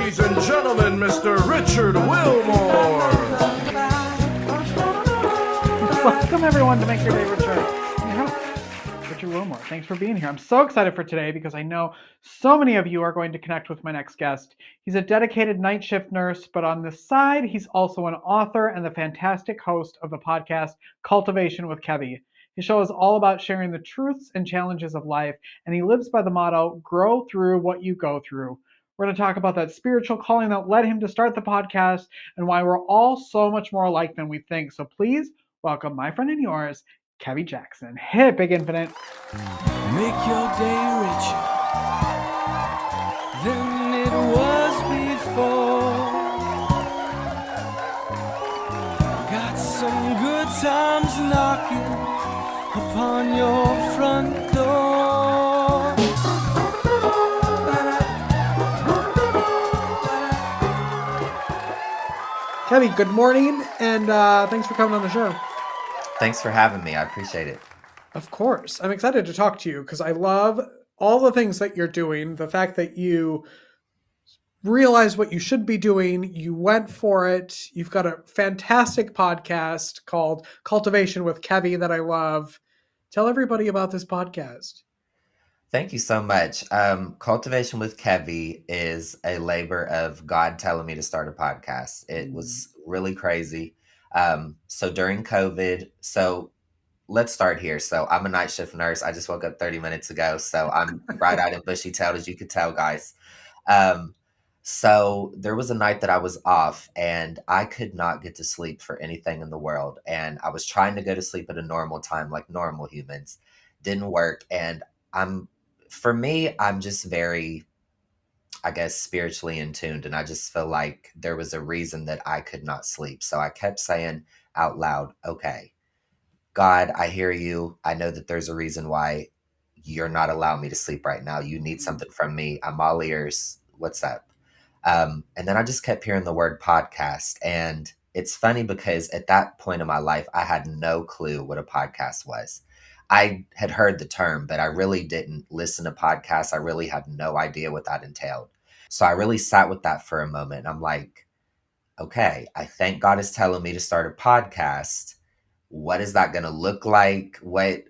Ladies and gentlemen, Mr. Richard Wilmore. Welcome everyone to Make Your Day Richer. I'm your host, Richard Wilmore. Thanks for being here. I'm so excited for today because I know so many of you are going to connect with my next guest. He's a dedicated night shift nurse, but on the side, he's also an author and the fantastic host of the podcast Kultivation with Kevi. His show is all about sharing the truths and challenges of life, and he lives by the motto, grow through what you go through. We're going to talk about that spiritual calling that led him to start the podcast and why we're all so much more alike than we think. So please welcome my friend and yours, Kevie Jackson. Hit Big Infinite. Make your day richer than it was before. Got some good times knocking upon your front door. Kevi, good morning, and thanks for coming on the show. Thanks for having me. I appreciate it. Of course. I'm excited to talk to you because I love all the things that you're doing. The fact that you realize what you should be doing, you went for it. You've got a fantastic podcast called Kultivation with Kevi that I love. Tell everybody about this podcast. Thank you so much. Cultivation with Kevi is a labor of God telling me to start a podcast. It was really crazy. So during COVID, let's start here. So I'm a night shift nurse. I just woke up 30 minutes ago. So I'm bright-eyed and bushy-tailed, as you could tell, guys. So there was a night that I was off and I could not get to sleep for anything in the world. And I was trying to go to sleep at a normal time, like normal humans. Didn't work. And I'm just very, I guess, spiritually in tuned. And I just feel like there was a reason that I could not sleep. So I kept saying out loud, okay, God, I hear you. I know that there's a reason why you're not allowing me to sleep right now. You need something from me. I'm all ears. What's up? And then I just kept hearing the word podcast. And it's funny because at that point in my life, I had no clue what a podcast was. I had heard the term, but I really didn't listen to podcasts. I really had no idea what that entailed. So I really sat with that for a moment. I'm like, okay, I think God is telling me to start a podcast. What is that going to look like? What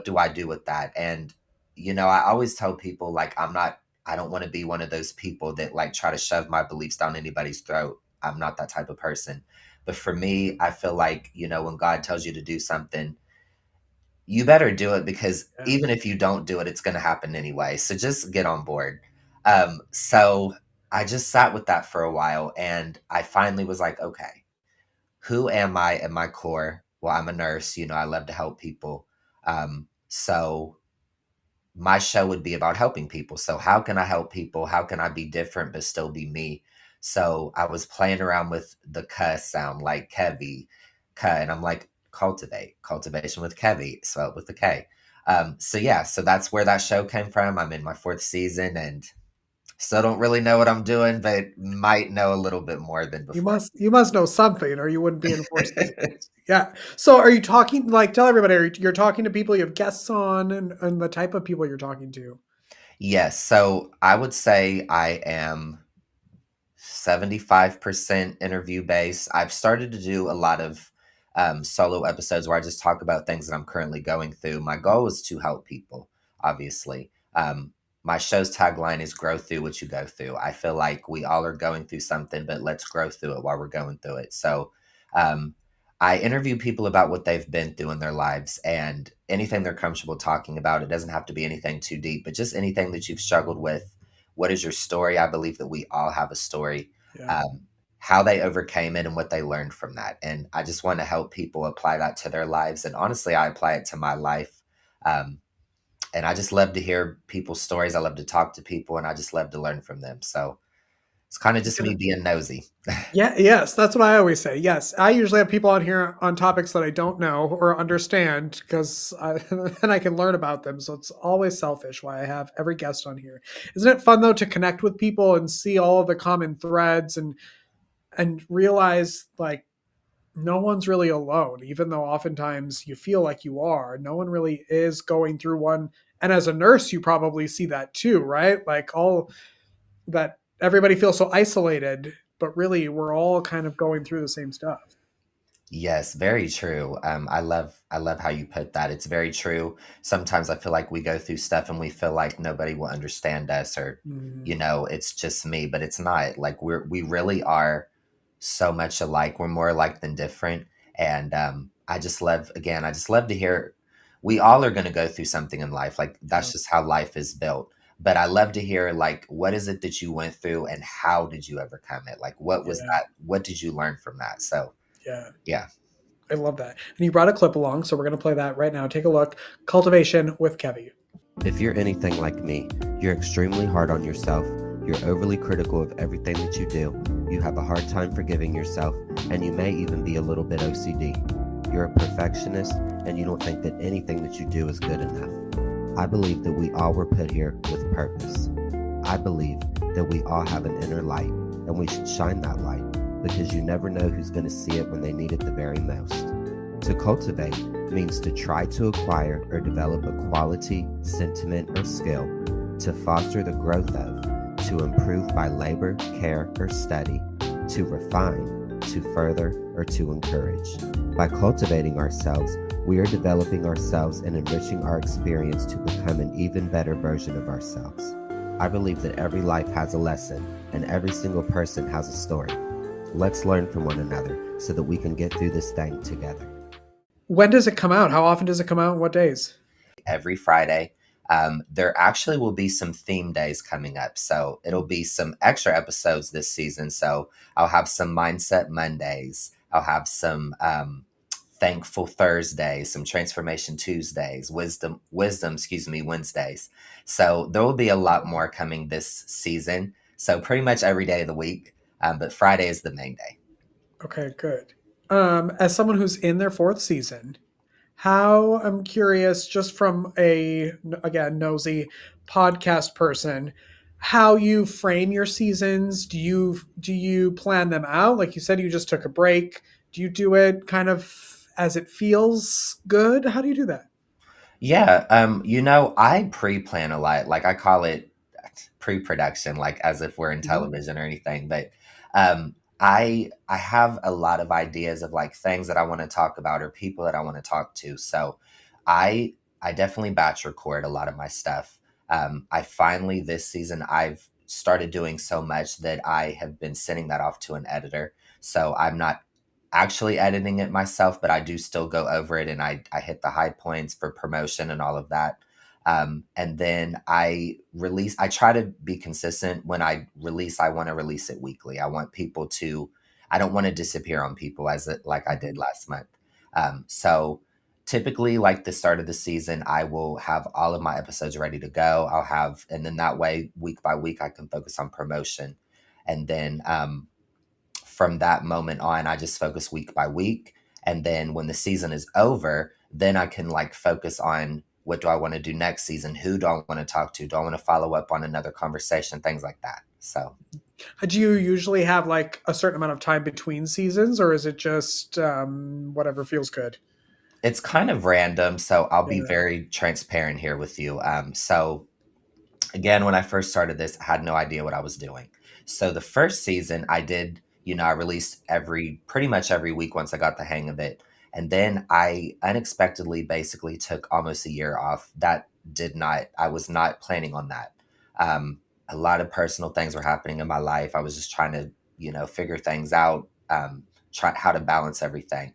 do I do with that? And, I always tell people like, I don't want to be one of those people that like try to shove my beliefs down anybody's throat. I'm not that type of person. But for me, I feel like, when God tells you to do something, you better do it because even if you don't do it, it's going to happen anyway. So just get on board. So I just sat with that for a while and I finally was like, okay, who am I at my core? Well, I'm a nurse, I love to help people. So my show would be about helping people. So how can I help people? How can I be different, but still be me? So I was playing around with the "k" sound like Kevi, "k," and I'm like, cultivation with Kevi, spelled with the K. So that's where that show came from. I'm in my 4th season and still don't really know what I'm doing, but might know a little bit more than before. You must know something or you wouldn't be in 4 seasons. Yeah. So are you talking, tell everybody, you're talking to people, you have guests on and the type of people you're talking to? Yes. So I would say I am 75% interview based. I've started to do a lot of solo episodes where I just talk about things that I'm currently going through. My goal is to help people, obviously. My show's tagline is grow through what you go through. I feel like we all are going through something, but let's grow through it while we're going through it. So I interview people about what they've been through in their lives and anything they're comfortable talking about. It doesn't have to be anything too deep, but just anything that you've struggled with. What is your story? I believe that we all have a story. Yeah. How they overcame it and what they learned from that. And I just want to help people apply that to their lives. And honestly, I apply it to my life. And I just love to hear people's stories. I love to talk to people and I just love to learn from them. So it's kind of just me being nosy. Yes, that's what I always say. Yes, I usually have people on here on topics that I don't know or understand because then I can learn about them. So it's always selfish why I have every guest on here. Isn't it fun though to connect with people and see all of the common threads and realize like no one's really alone, even though oftentimes you feel like you are. No one really is going through one. And as a nurse, you probably see that too, right? Like all that everybody feels so isolated, but really we're all kind of going through the same stuff. Yes, very true. I love how you put that. It's very true. Sometimes I feel like we go through stuff and we feel like nobody will understand us, or Mhm. it's just me, but it's not. Like we really are so much alike. We're more alike than different. And I just love, again, I just love to hear, we all are going to go through something in life. Like Yeah. that's just how life is built. But I love to hear, like, what is it that you went through and how did you overcome it? Like, what was Yeah. that? What did you learn from that? So, Yeah. yeah. I love that. And you brought a clip along, so we're going to play that right now. Take a look. Cultivation with Kevi. If you're anything like me, you're extremely hard on yourself, you're overly critical of everything that you do, you have a hard time forgiving yourself, and you may even be a little bit OCD. You're a perfectionist, and you don't think that anything that you do is good enough. I believe that we all were put here with purpose. I believe that we all have an inner light, and we should shine that light, because you never know who's going to see it when they need it the very most. To cultivate means to try to acquire or develop a quality, sentiment, or skill, to foster the growth of, to improve by labor, care, or study, to refine, to further, or to encourage. By cultivating ourselves, we are developing ourselves and enriching our experience to become an even better version of ourselves. I believe that every life has a lesson, and every single person has a story. Let's learn from one another so that we can get through this thing together. When does it come out? How often does it come out? What days? Every Friday. There actually will be some theme days coming up. So it'll be some extra episodes this season. So I'll have some Mindset Mondays. I'll have some Thankful Thursdays, some Transformation Tuesdays, Wednesdays. So there will be a lot more coming this season. So pretty much every day of the week. But Friday is the main day. Okay, good. As someone who's in their fourth season, how I'm curious, just from a again nosy podcast person, how you frame your seasons. Do you plan them out? Like you said, you just took a break. Do you do it kind of as it feels good? How do you do that? Yeah, I pre-plan a lot. Like I call it pre-production, like as if we're in Mhm. television or anything. But I have a lot of ideas of like things that I want to talk about or people that I want to talk to. So I I definitely batch record a lot of my stuff. I finally this season I've started doing so much that I have been sending that off to an editor. So I'm not actually editing it myself, but I do still go over it and I hit the high points for promotion and all of that. And then I try to be consistent when I release. I want to release it weekly. I don't want to disappear on people like I did Mhm. last month. So typically, like the start of the season, I will have all of my episodes ready to go. And then that way, week by week, I can focus on promotion. And then, from that moment on, I just focus week by week. And then when the season is over, then I can like focus on what do I want to do next season? Who do I want to talk to? Do I want to follow up on another conversation? Things like that. So Do you usually have like a certain amount of time between seasons, or is it just whatever feels good? it's kind of random. So I'll be Yeah. very transparent here with you. So again, when I first started this, I had no idea what I was doing. So the first season I did, I released pretty much every week once I got the hang of it. And then I unexpectedly basically took almost a year off. I was not planning on that. A lot of personal things were happening in my life. I was just trying to, figure things out, try how to balance everything.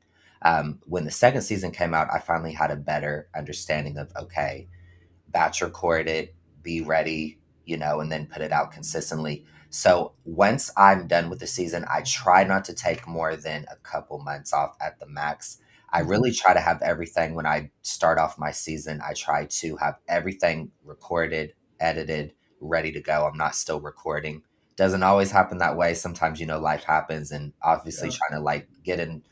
When the second season came out, I finally had a better understanding of, okay, batch record it, be ready, and then put it out consistently. So once I'm done with the season, I try not to take more than a couple months off at the max. I really Mhm. try to have everything when I start off my season. I try to have everything recorded, edited, ready to go. I'm not still recording. Doesn't always happen that way. Sometimes, life happens, and obviously Yeah. trying to like get in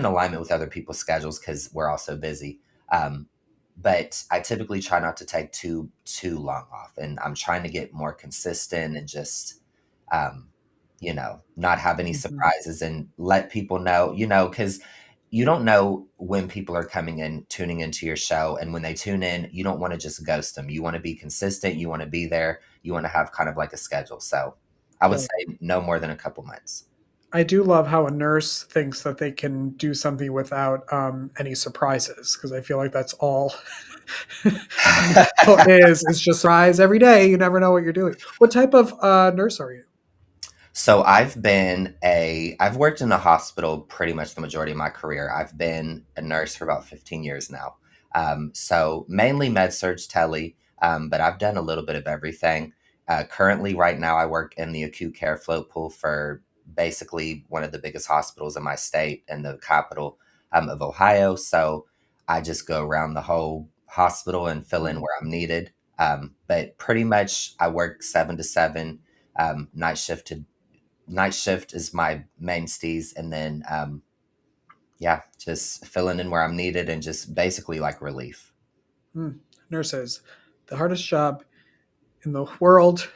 alignment with other people's schedules because we're all so busy. Um, but I typically try not to take too long off, and I'm trying to get more consistent and just not have any Mhm. surprises and let people know, because you don't know when people are coming in, tuning into your show, and when they tune in, you don't want to just ghost them. You want to be consistent. You want to be there. you want to have kind of like a schedule. So I would Yeah. say no more than a couple months. I do love how a nurse thinks that they can do something without any surprises, because I feel like that's all is just surprise every day. You never know what you're doing. What type of nurse are you? So I've worked in a hospital pretty much the majority of my career. I've been a nurse for about 15 years now. So mainly med surg tele, but I've done a little bit of everything. Currently, right now, I work in the acute care float pool for basically one of the biggest hospitals in my state and the capital of Ohio. So I just go around the whole hospital and fill in where I'm needed. But pretty much I work 7 to 7, night shift is my mainstays, and then yeah, just filling in where I'm needed and just basically like relief. Nurses, the hardest job in the world,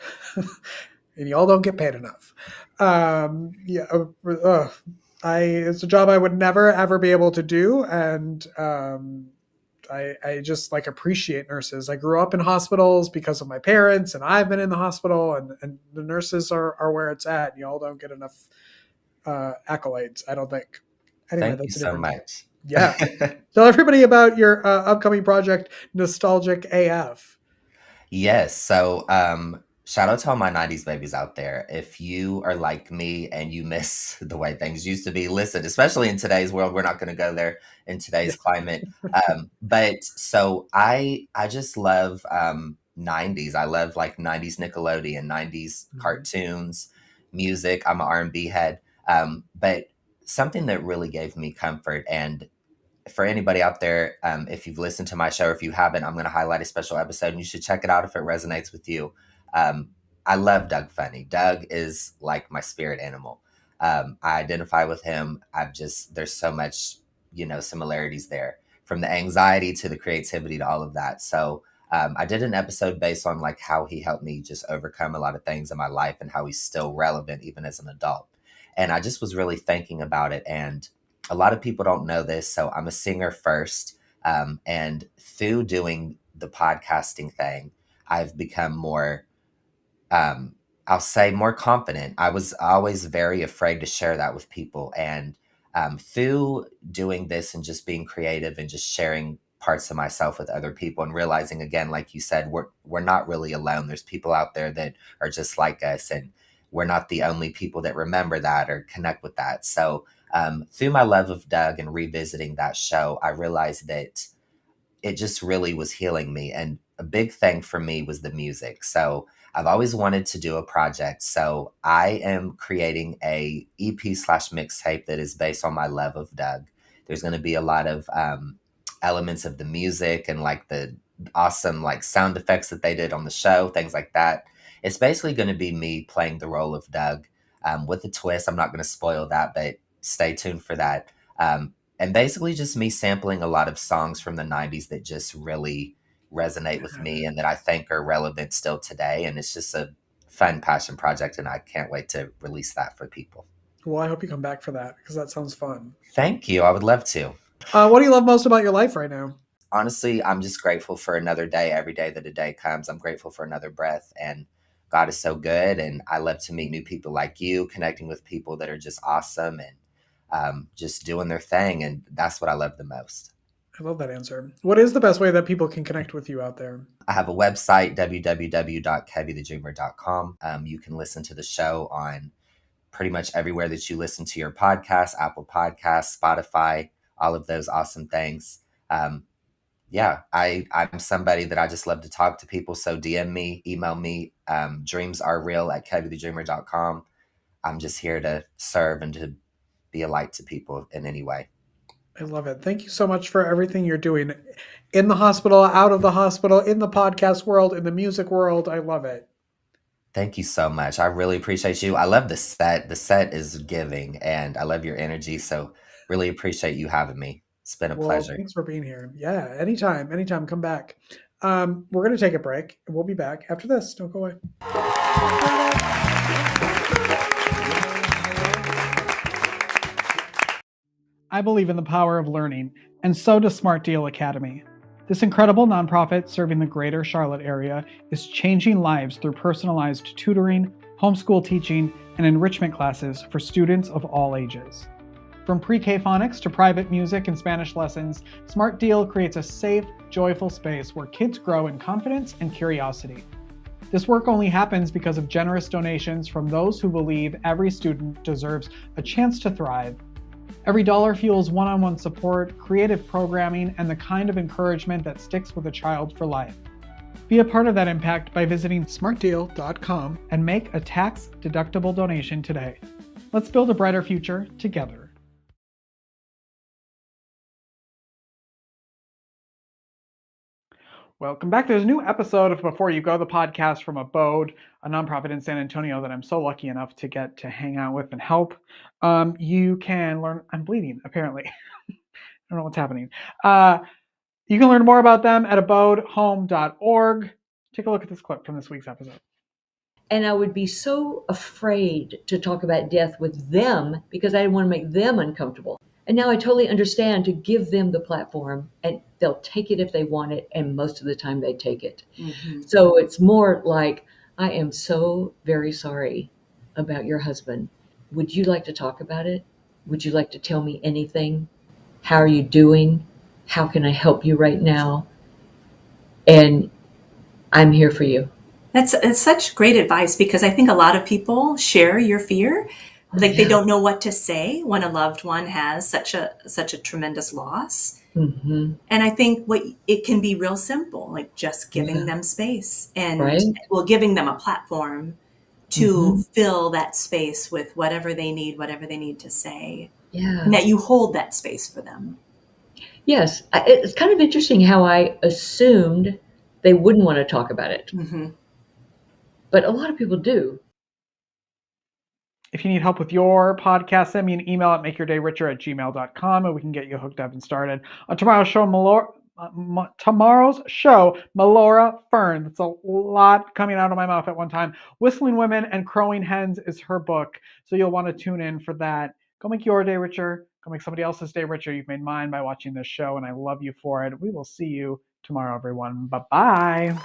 and y'all don't get paid enough. Yeah, it's a job I would never ever be able to do, and I just like appreciate nurses. I grew up in hospitals because of my parents, and I've been in the hospital, and the nurses are where it's at. Y'all don't get enough accolades, I don't think. Anyway, Thank you that's a so different. much. Yeah. Tell everybody about your upcoming project, Nostalgic AF. Yes. So, shout out to all my 90s babies out there. If you are like me and you miss the way things used to be, listen, especially in today's world, we're not going to go there in today's climate. But so I just love 90s. I love like 90s Nickelodeon, 90s cartoons, music. I'm an R&B head. But something that really gave me comfort, and for anybody out there, if you've listened to my show, or if you haven't, I'm going to highlight a special episode and you should check it out if it resonates with you. Um, I love Doug Funny. Doug is like my spirit animal. I identify with him. There's so much, similarities there, from the anxiety to the creativity to all of that. So I did an episode based on like how he helped me just overcome a lot of things in my life and how he's still relevant even as an adult. And I just was really thinking about it. And a lot of people don't know this. So I'm a singer first. And through doing the podcasting thing, I've become more, I'll say, more confident. I was always very afraid to share that with people. And through doing this and just being creative and just sharing parts of myself with other people and realizing, again, like you said, we're not really alone. There's people out there that are just like us, and we're not the only people that remember that or connect with that. So through my love of Doug and revisiting that show, I realized that it just really was healing me. And a big thing for me was the music. So I've always wanted to do a project. So I am creating a EP slash mixtape that is based on my love of Doug. There's going to be a lot of elements of the music and like the awesome like sound effects that they did on the show, things like that. It's basically going to be me playing the role of Doug with a twist. I'm not going to spoil that, but stay tuned for that. And basically just me sampling a lot of songs from the 90s that just really resonate with me and that I think are relevant still today. And it's just a fun passion project, and I can't wait to release that for people. Well, I hope you come back for that, because that sounds fun. Thank you. I would love to. What do you love most about your life right now? Honestly, I'm just grateful for another day. Every day that a day comes, I'm grateful for another breath. And God is so good. And I love to meet new people like you, connecting with people that are just awesome and just doing their thing. And that's what I love the most. I love that answer. What is the best way that people can connect with you out there? I have a website, www.keviethedreamer.com. You can listen to the show on pretty much everywhere that you listen to your podcast, Apple Podcasts, Spotify, all of those awesome things. Yeah, I'm somebody that I just love to talk to people. So DM me, email me, dreamsarereal@keviethedreamer.com. I'm just here to serve and to be a light to people in any way. I love it. Thank you so much for everything you're doing in the hospital, out of the hospital, in the podcast world, in the music world. I love it. Thank you so much. I really appreciate you. I love the set. The set is giving, and I love your energy. So really appreciate you having me. It's been a pleasure. Thanks for being here. Yeah, anytime. Come back. We're going to take a break. We'll be back after this. Don't go away. I believe in the power of learning, and so does Smart Deal Academy. This incredible nonprofit serving the greater Charlotte area is changing lives through personalized tutoring, homeschool teaching, and enrichment classes for students of all ages. From pre-K phonics to private music and Spanish lessons, Smart Deal creates a safe, joyful space where kids grow in confidence and curiosity. This work only happens because of generous donations from those who believe every student deserves a chance to thrive. Every dollar fuels one-on-one support, creative programming, and the kind of encouragement that sticks with a child for life. Be a part of that impact by visiting smartdeal.com and make a tax-deductible donation today. Let's build a brighter future together. Welcome back. There's a new episode of Before You Go, the podcast from Abode, a nonprofit in San Antonio that I'm so lucky enough to get to hang out with and help. You can learn, I'm bleeding, apparently. I don't know what's happening. You can learn more about them at abodehome.org. Take a look at this clip from this week's episode. And I would be so afraid to talk about death with them because I didn't want to make them uncomfortable. And now I totally understand to give them the platform, and they'll take it if they want it. And most of the time they take it. Mm-hmm. So it's more like, I am so very sorry about your husband. Would you like to talk about it? Would you like to tell me anything? How are you doing? How can I help you right now? And I'm here for you. It's such great advice, because I think a lot of people share your fear. Like they don't know what to say when a loved one has such a tremendous loss. Mm-hmm. And I think it can be real simple, like just giving them space and giving them a platform to fill that space with whatever they need to say. Yeah. And that you hold that space for them. Yes. It's kind of interesting how I assumed they wouldn't want to talk about it. Mm-hmm. But a lot of people do. If you need help with your podcast, send me an email at makeyourdayricher@gmail.com and we can get you hooked up and started. On tomorrow's show, Melora Fern. That's a lot coming out of my mouth at one time. Whistling Women and Crowing Hens is her book, so you'll want to tune in for that. Go make your day richer. Go make somebody else's day richer. You've made mine by watching this show, and I love you for it. We will see you tomorrow, everyone. Bye-bye.